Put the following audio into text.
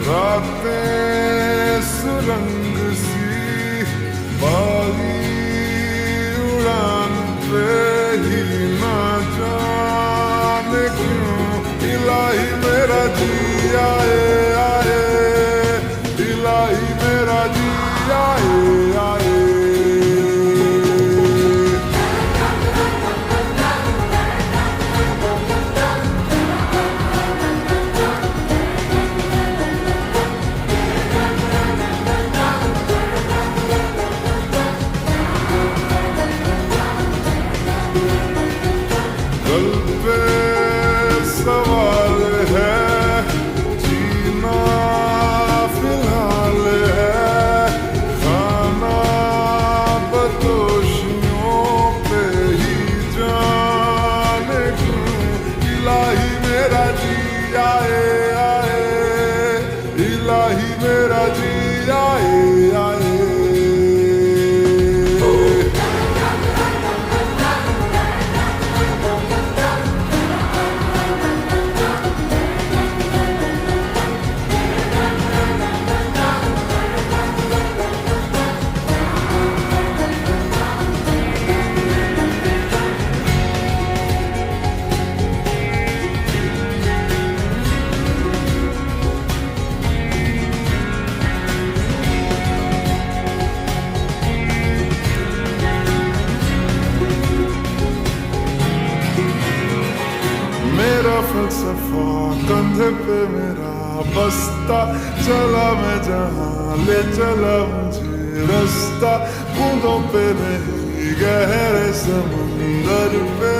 रातें सुरंग सी बागी उड़ान पे ही ना जाने क्यों इलाही मेरा जी आए आए, इलाही मेरा जी आए आए। दिल पे सवाल है, जीना फिलहाल है, खाना बदोशियों पे ही जाने क्यों इलाही मेरा जी आए आए, इलाही मेरा जी आए आए। मेरा फलसफा कंधे पे मेरा बस्ता, चला मैं जहाँ ले चला मुझे रास्ता, बूंदों पे नहीं गहरे समंदर पे